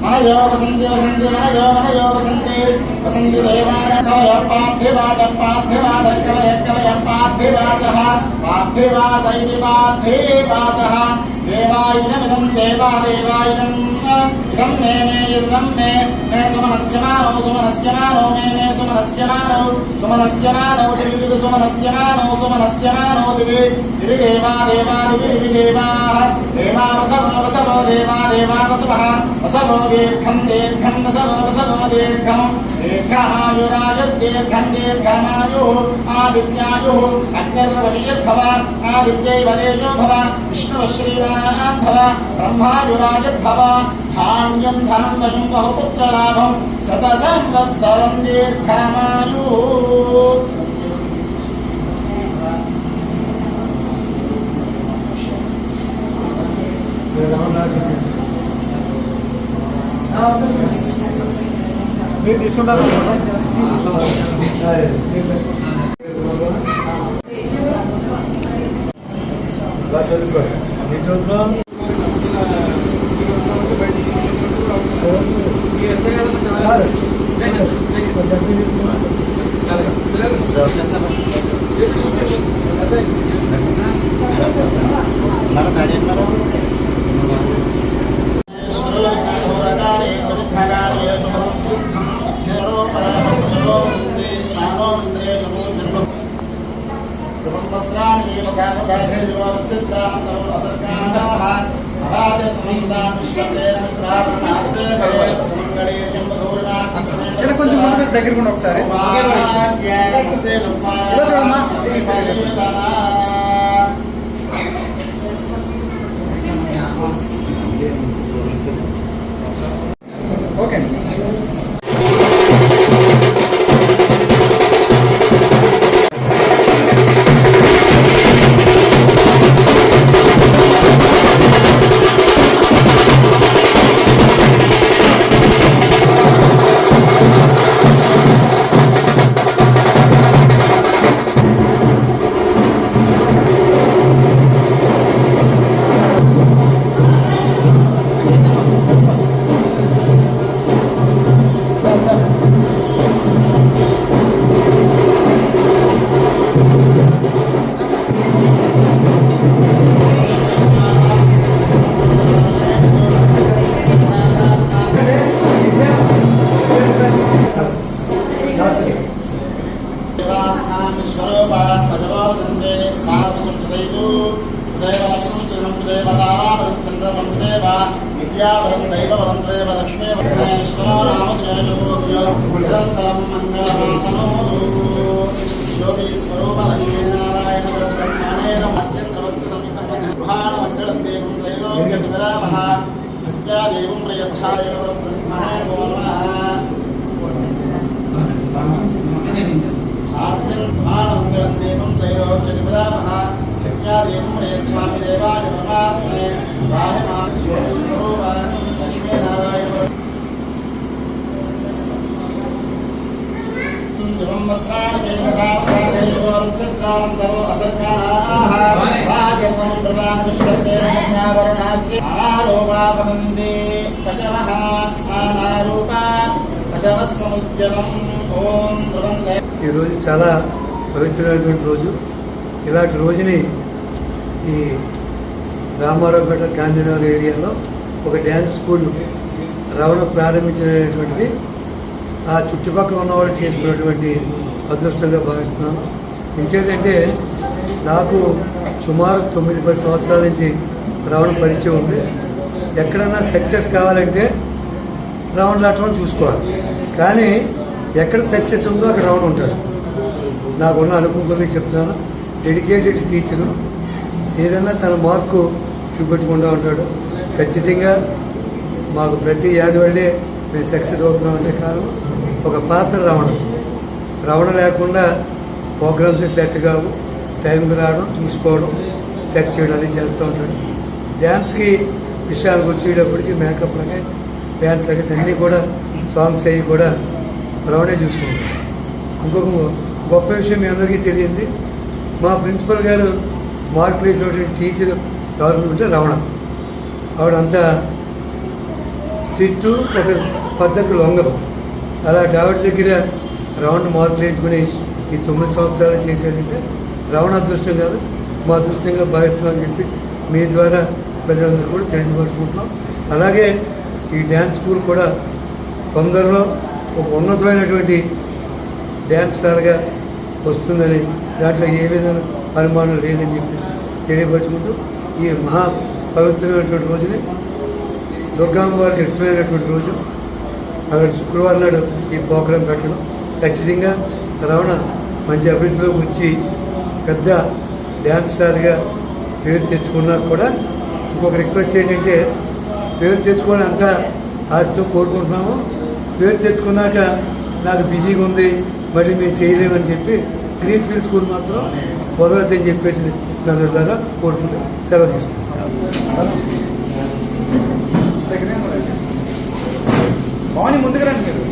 मनयो वसन्ति वसन्ति मनयो मनयो वसन्ति वसन्ति देवाय कवय पार्थिवास पार्थिवास कवय कवय पार्थिवासः पार्थिवास इति पार्थिवासः देवायिनमिदं देवादेवायिनम् इदं मे मे सुमनस्य मानौ मे सुमनस्य मानौ दिवि दिवि सुमनस्य मानौ दिवि दिवि देवा देवा दिवि देवाः देवा वसवो देवा देवा वसवः वसवो दीर्घं वसवो दीर्घं दीर्घमायुः आदित्यायुः अग्निर्वशीर्भव आदित्यैव तेजो भव विष्णुः श्रीराम भव ब्रह्मायुरायुर्भव धान्यं धनं वशं बहुपुत्रलाभं शतसंवत्सरं दीर्घमायुः। మీరు తీసుకుంటారు కొంచెం దగ్గర కూడా ఒకసారి చూడమ్మా. ఓకే ఈ రోజు చాలా పవిత్రమైనటువంటి రోజు. ఇలాంటి రోజుని ఈ రామారావుపేట గాంధీనగర్ ఏరియాలో ఒక డ్యాన్స్ స్కూల్ రావడం ప్రారంభించినటువంటిది ఆ చుట్టుపక్కల ఉన్నవాళ్ళు చేసుకున్నటువంటి అదృష్టంగా భావిస్తున్నాను. ఇంకేదంటే నాకు సుమారు 9-10 సంవత్సరాల నుంచి రావణ పరిచయం ఉంది. ఎక్కడన్నా సక్సెస్ కావాలంటే రావణ లాటం చూసుకోవాలి, కానీ ఎక్కడ సక్సెస్ ఉందో అక్కడ రావణ ఉంటాడు. నాకున్న అనుభవం కొద్దిగా చెప్తున్నాను. డెడికేటెడ్ టీచరు, ఏదైనా తన మార్కు చూపెట్టుకుంటూ ఉంటాడు. ఖచ్చితంగా మాకు ప్రతి యాన్యువల్ డే మేము సక్సెస్ అవుతున్నామంటే కారణం ఒక పాత్ర రావడం లేకుండా ప్రోగ్రామ్స్ సెట్ కావు. టైంకి రావడం, చూసుకోవడం, సెట్ చేయడం అనేది చేస్తూ ఉంటాడు. డ్యాన్స్కి విషయాలకు వచ్చేటప్పటికి మేకప్లకి డ్యాన్స్లకి అన్నీ కూడా సాంగ్స్ అవి కూడా రమణే చూసుకుంటారు. ఇంకొక గొప్ప విషయం మీ అందరికీ తెలియంది, మా ప్రిన్సిపల్ గారు మార్కులు వేసినటువంటి టీచర్ ఎవరు ఉంటే రమణ. ఆవిడంతా స్ట్రిక్టు, ఒక పద్ధతి లొంగదు. అలాంటి ఆవిడ దగ్గర రమణ మార్కులు వేసుకుని ఈ 9 సంవత్సరాలు చేశాడంటే రమణ అదృష్టం కాదు, మా అదృష్టంగా భావిస్తున్నామని చెప్పి మీ ద్వారా ప్రజలందరూ కూడా తెలియపరుచుకుంటున్నాం. అలాగే ఈ డ్యాన్స్ స్కూల్ కూడా తొందరలో ఒక ఉన్నతమైనటువంటి డ్యాన్స్ స్టార్గా వస్తుందని, దాంట్లో ఏ విధమైన అనుమానం లేదని చెప్పేసి తెలియపరుచుకుంటూ ఈ మహా పవిత్రమైనటువంటి రోజుని దుర్గామ్మ వారికి ఇష్టమైనటువంటి రోజు అక్కడ శుక్రవారం నాడు ఈ ప్రోగ్రాం పెట్టడం ఖచ్చితంగా రమణ మంచి అభివృద్ధిలోకి వచ్చి పెద్ద డ్యాన్స్ స్టార్గా పేరు తెచ్చుకున్నా కూడా ఇంకొక రిక్వెస్ట్ ఏంటంటే, పేరు తెచ్చుకొని అంతా ఆశతో కోరుకుంటున్నాము, పేరు తెచ్చుకున్నాక నాకు బిజీగా ఉంది మళ్ళీ మేము చేయలేమని చెప్పి గ్రీన్ ఫీల్డ్ స్కూల్ మాత్రం వదలొద్దని చెప్పేసి అందరి ద్వారా కోరుకుంటూ సెలవు తీసుకుంటాం. బాగుంది, ముందుకు రండి మీరు.